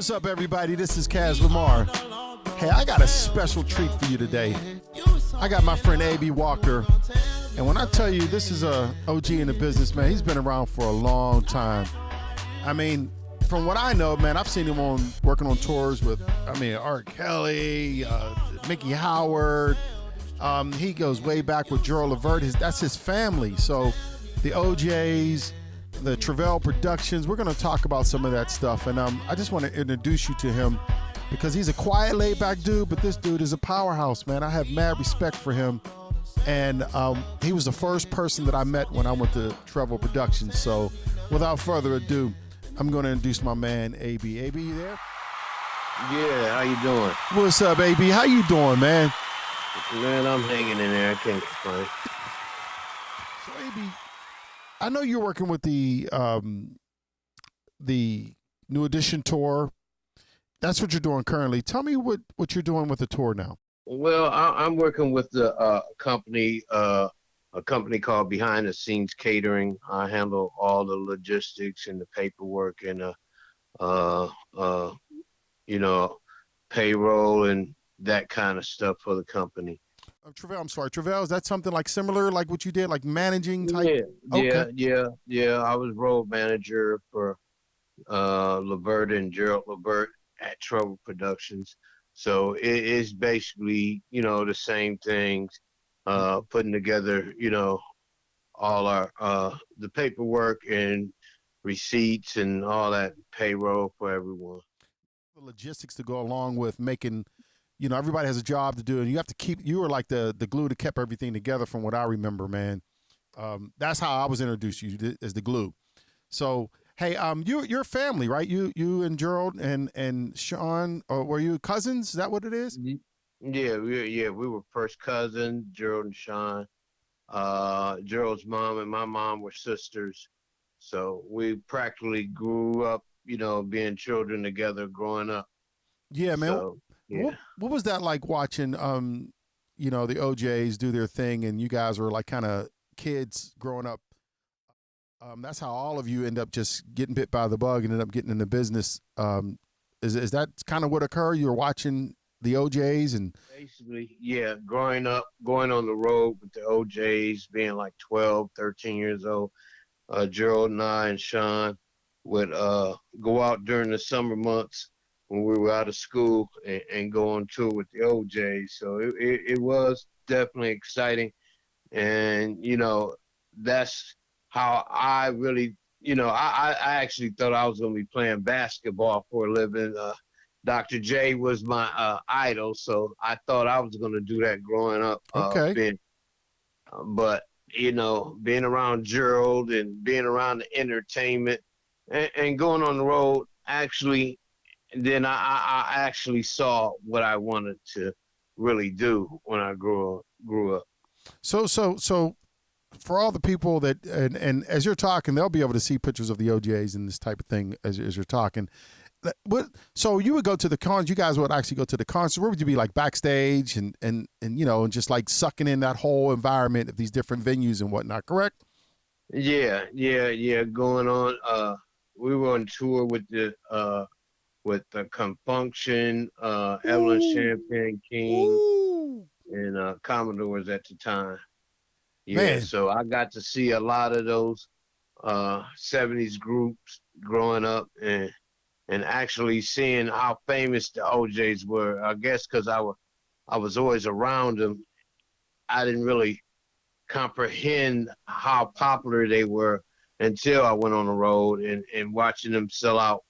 What's up, everybody? This is Cazlamar. Hey, I got a special treat for you today. I got my friend A.B. Walker, and when I tell you this is a OG in the business, man, he's been around for a long time. I mean, from what I know, man, I've seen him working on tours with, R. Kelly, Miki Howard. He goes way back with Gerald Levert. That's his family. So the OJs, the Trevel Productions, we're going to talk about some of that stuff. And I just want to introduce you to him because he's a quiet, laid-back dude, but this dude is a powerhouse, man. I have mad respect for him. And he was the first person that I met when I went to Trevel Productions. So without further ado, I'm going to introduce my man, A.B. A.B., you there? Yeah, how you doing? What's up, A.B.? How you doing, man? Man, I'm hanging in there. I can't complain. So, A.B., I know you're working with the New Edition tour. That's what you're doing currently. Tell me what you're doing with the tour now. Well, I'm working with the company, a company called Behind the Scenes Catering. I handle all the logistics and the paperwork and payroll and that kind of stuff for the company. Trevel, I'm sorry. Trevel, is that something like similar, like what you did, like managing type? Yeah. I was road manager for LeVert and Gerald Levert at Trevel Productions. So it's basically, the same things, putting together, all our the paperwork and receipts and all that payroll for everyone. The logistics to go along with making. Everybody has a job to do, and you have to you were like the glue that kept everything together from what I remember, man. That's how I was introduced to you, as the glue. So, hey, you're family, right? You and Gerald and Sean, or were you cousins? Is that what it is? Yeah, we were first cousins, Gerald and Sean. Gerald's mom and my mom were sisters. So we practically grew up, being children together growing up. Yeah, man. So, yeah. What was that like watching, the OJs do their thing and you guys were like kind of kids growing up? That's how all of you end up just getting bit by the bug and end up getting in the business. Is that kind of what occurred? You were watching the OJs and basically, yeah, growing up, going on the road with the OJs, being like 12, 13 years old. Gerald and I and Sean would go out during the summer months when we were out of school and go on tour with the OJs. So it was definitely exciting. And, that's how I really, I actually thought I was going to be playing basketball for a living. Dr. J was my idol, so I thought I was going to do that growing up. Okay. But, being around Gerald and being around the entertainment and going on the road, actually, then I actually saw what I wanted to really do when I grew up. So for all the people that and as you're talking, they'll be able to see pictures of the OJs and this type of thing as you're talking. So you would go to the cons. You guys would actually go to the concert. Where would you be, like backstage and just like sucking in that whole environment of these different venues and whatnot? Correct? Yeah. Going on. We were on tour with the Compunction, Evelyn Champagne King, and Commodores at the time. Yeah, man. So I got to see a lot of those 70s groups growing up and actually seeing how famous the OJs were. I guess because I was always around them, I didn't really comprehend how popular they were until I went on the road and watching them sell out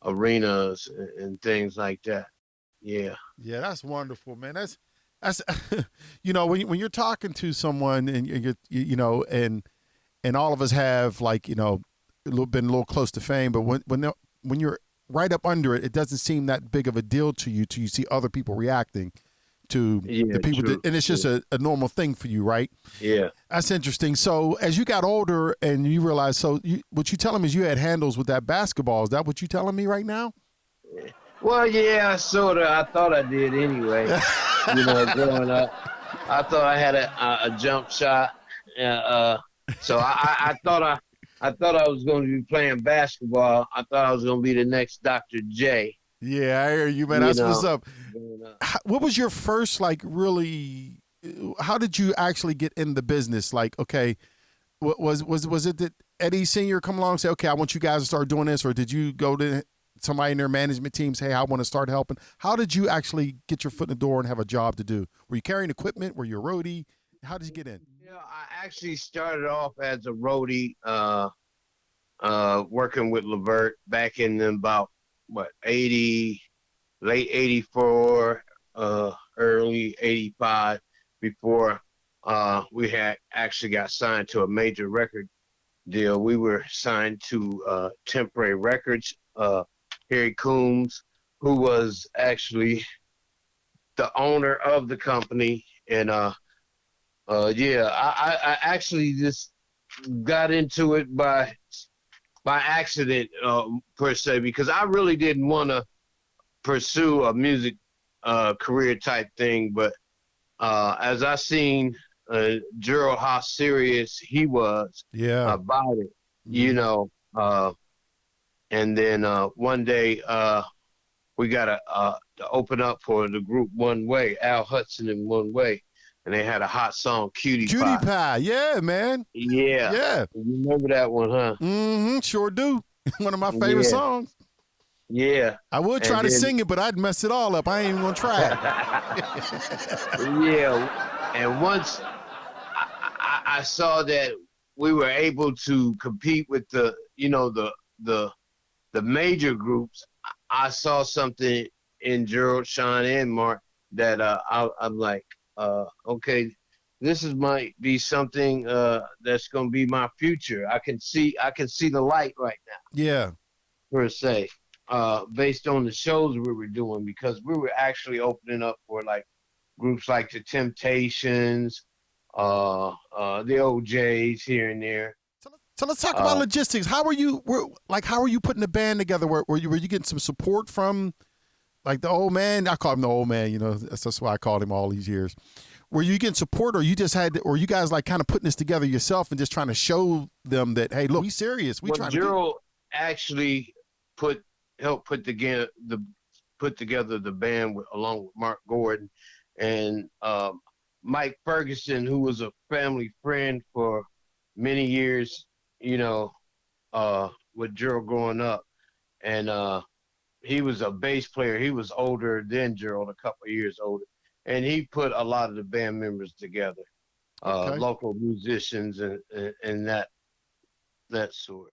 arenas and things like that. Yeah, that's wonderful, man. That's when you're talking to someone and you and all of us have, like, been a little close to fame, but when you're right up under it, it doesn't seem that big of a deal to you till you see other people reacting to the people and it's just a normal thing for you, right? Yeah, that's interesting. So as you got older and you realized, what you telling me is you had handles with that basketball. Is that what you telling me right now? Well, yeah, sort of. I thought I did anyway. Growing up, I thought I had a jump shot. So I thought I thought I was going to be playing basketball. I thought I was going to be the next Dr. J. Yeah, I hear you, man. You That's what's know. up. What was your first, like, really? How did you actually get in the business? Like, okay, was it that Eddie Sr. come along and say, okay, I want you guys to start doing this, or did you go to somebody in their management team say, hey, I want to start helping? How did you actually get your foot in the door and have a job to do? Were you carrying equipment? Were you a roadie? How did you get in? I actually started off as a roadie, working with LeVert back in about what 80, late 84, early 85, before we had actually got signed to a major record deal. We were signed to Temporary Records. Harry Coombs, who was actually the owner of the company, and yeah, I actually just got into it by accident, per se, because I really didn't want to pursue a music career type thing, but as I seen Gerald, how serious he was about it, you know, and then one day we got to open up for the group One Way, Al Hudson and One Way, and they had a hot song, Cutie Pie. Cutie Pie, yeah, man. Yeah. Yeah. You remember that one, huh? Mm-hmm, sure do. One of my favorite songs. Yeah. I would try to sing it, but I'd mess it all up. I ain't even gonna try it. Yeah. And once I saw that we were able to compete with the, you know, the major groups, I saw something in Gerald, Sean, and Mark that I'm like, okay, might be something that's gonna be my future. I can see the light right now. Yeah. Per se, based on the shows we were doing, because we were actually opening up for like groups like the Temptations, the OJs here and there. So let's talk about logistics. How are you putting the band together? Were you getting some support from like the old man? I call him the old man, you know, that's why I called him all these years. Were you getting support, or you just had, or you guys like kind of putting this together yourself and just trying to show them that, hey, look, we serious. We trying to Gerald actually helped put together the band along with Marc Gordon and Mike Ferguson, who was a family friend for many years, you know, with Gerald growing up. And he was a bass player. He was older than Gerald, a couple of years older. And he put a lot of the band members together, local musicians and that sort.